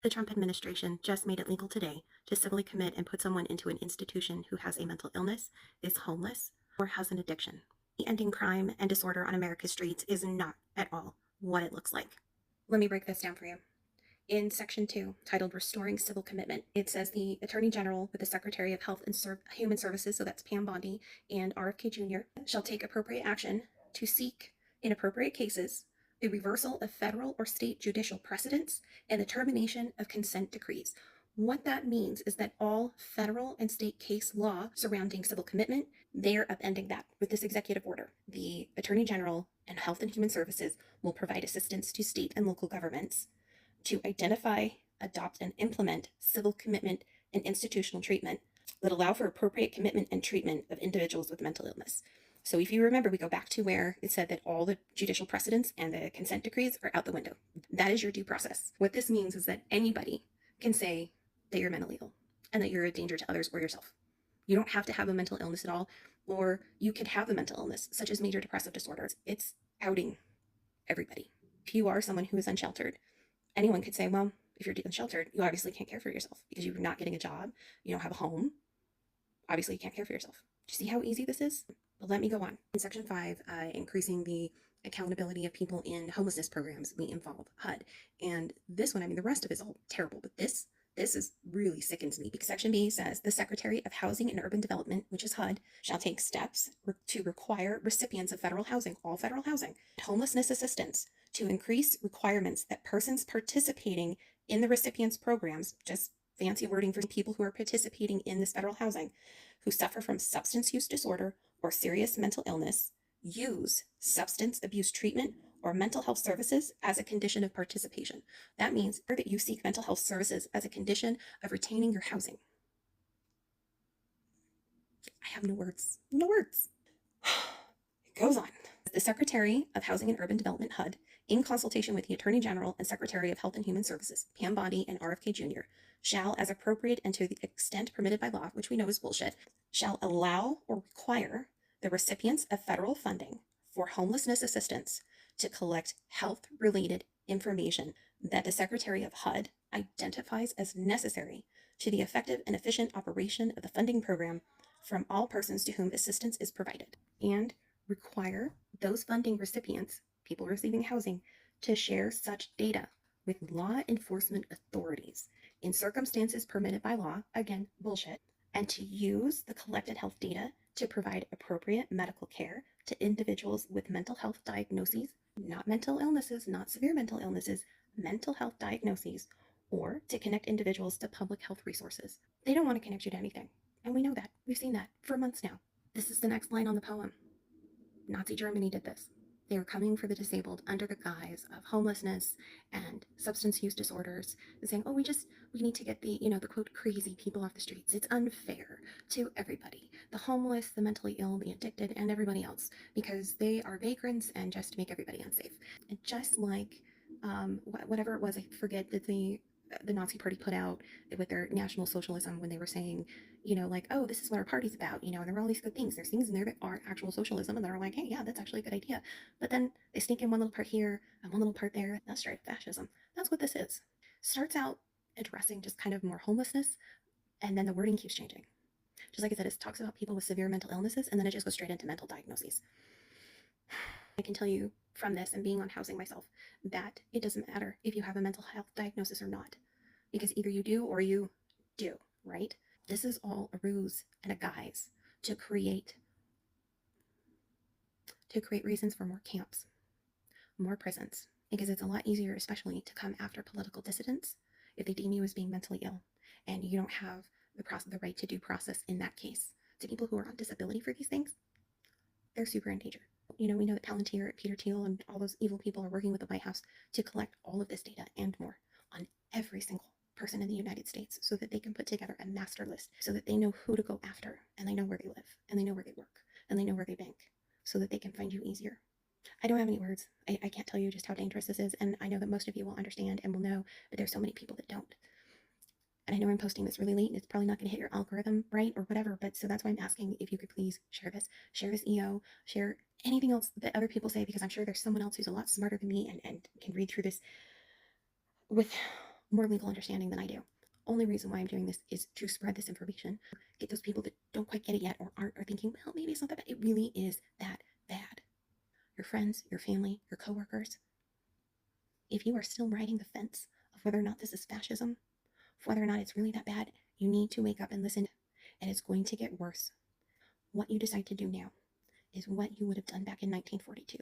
The Trump administration just made it legal today to civilly commit and put someone into an institution who has a mental illness, is homeless, or has an addiction. Ending crime and disorder on America's streets is not at all what it looks like. Let me break this down for you. In Section 2, titled Restoring Civil Commitment, it says the Attorney General with the Secretary of Health and Human Services, so that's Pam Bondi, and RFK Jr., shall take appropriate action to seek, in appropriate cases, the reversal of federal or state judicial precedents and the termination of consent decrees. What that means is that all federal and state case law surrounding civil commitment, they're upending that with this executive order. The Attorney General and Health and Human Services will provide assistance to state and local governments to identify, adopt, and implement civil commitment and institutional treatment that allow for appropriate commitment and treatment of individuals with mental illness. So if you remember, we go back to where it said that all the judicial precedents and the consent decrees are out the window. That is your due process. What this means is that anybody can say that you're mentally ill and that you're a danger to others or yourself. You don't have to have a mental illness at all, or you could have a mental illness, such as major depressive disorder. It's outing everybody. If you are someone who is unsheltered, anyone could say, well, if you're unsheltered, you obviously can't care for yourself because you're not getting a job, you don't have a home. Obviously, you can't care for yourself. Do you see how easy this is? But let me go on. In Section 5, increasing the accountability of people in homelessness programs, we involve HUD. And this one, I mean, the rest of it is all terrible, but this is really sickens me because Section B says the Secretary of Housing and Urban Development, which is HUD, shall take steps to require recipients of federal housing, all federal housing, homelessness assistance, to increase requirements that persons participating in the recipients' programs, just fancy wording for people who are participating in this federal housing, who suffer from substance use disorder or serious mental illness, use substance abuse treatment or mental health services as a condition of participation. That means that you seek mental health services as a condition of retaining your housing. I have no words. No words. It goes on. The Secretary of Housing and Urban Development, HUD, in consultation with the Attorney General and Secretary of Health and Human Services, Pam Bondi and RFK Jr., shall, as appropriate and to the extent permitted by law, which we know is bullshit, shall allow or require the recipients of federal funding for homelessness assistance to collect health-related information that the Secretary of HUD identifies as necessary to the effective and efficient operation of the funding program from all persons to whom assistance is provided, and require those funding recipients, people receiving housing, to share such data with law enforcement authorities in circumstances permitted by law, again, bullshit, and to use the collected health data to provide appropriate medical care to individuals with mental health diagnoses, not mental illnesses, not severe mental illnesses, mental health diagnoses, or to connect individuals to public health resources. They don't want to connect you to anything. And we know that. We've seen that for months now. This is the next line on the poem. Nazi Germany did this. They were coming for the disabled under the guise of homelessness and substance use disorders and saying, oh, we need to get the quote, crazy people off the streets. It's unfair to everybody, the homeless, the mentally ill, the addicted, and everybody else, because they are vagrants and just make everybody unsafe. And just like whatever it was, I forget that the Nazi party put out with their National Socialism when they were saying, like, oh, this is what our party's about, and there were all these good things. There's things in there that are actual socialism and they're like, hey, yeah, that's actually a good idea. But then they sneak in one little part here and one little part there. That's straight fascism. That's what this is. Starts out addressing just kind of more homelessness, and then the wording keeps changing. Just like I said, it talks about people with severe mental illnesses, and then it just goes straight into mental diagnoses. I can tell you from this and being on housing myself that it doesn't matter if you have a mental health diagnosis or not, because either you do or you do, right? This is all a ruse and a guise to create reasons for more camps, more prisons, because it's a lot easier, especially, to come after political dissidents if they deem you as being mentally ill and you don't have the right to due process in that case. To people who are on disability for these things, they're super in danger. We know that Palantir, Peter Thiel, and all those evil people are working with the White House to collect all of this data and more on every single person in the United States so that they can put together a master list so that they know who to go after, and they know where they live, and they know where they work, and they know where they bank, so that they can find you easier. I don't have any words. I can't tell you just how dangerous this is, and I know that most of you will understand and will know, but there's so many people that don't. And I know I'm posting this really late, and it's probably not going to hit your algorithm right or whatever, but so that's why I'm asking if you could please share this EO, share anything else that other people say, because I'm sure there's someone else who's a lot smarter than me and can read through this with more legal understanding than I do. Only reason why I'm doing this is to spread this information, get those people that don't quite get it yet or aren't, or thinking, well, maybe it's not that bad. It really is that bad. Your friends, your family, your coworkers, if you are still riding the fence of whether or not this is fascism, whether or not it's really that bad, you need to wake up and listen. And it's going to get worse. What you decide to do now is what you would have done back in 1942.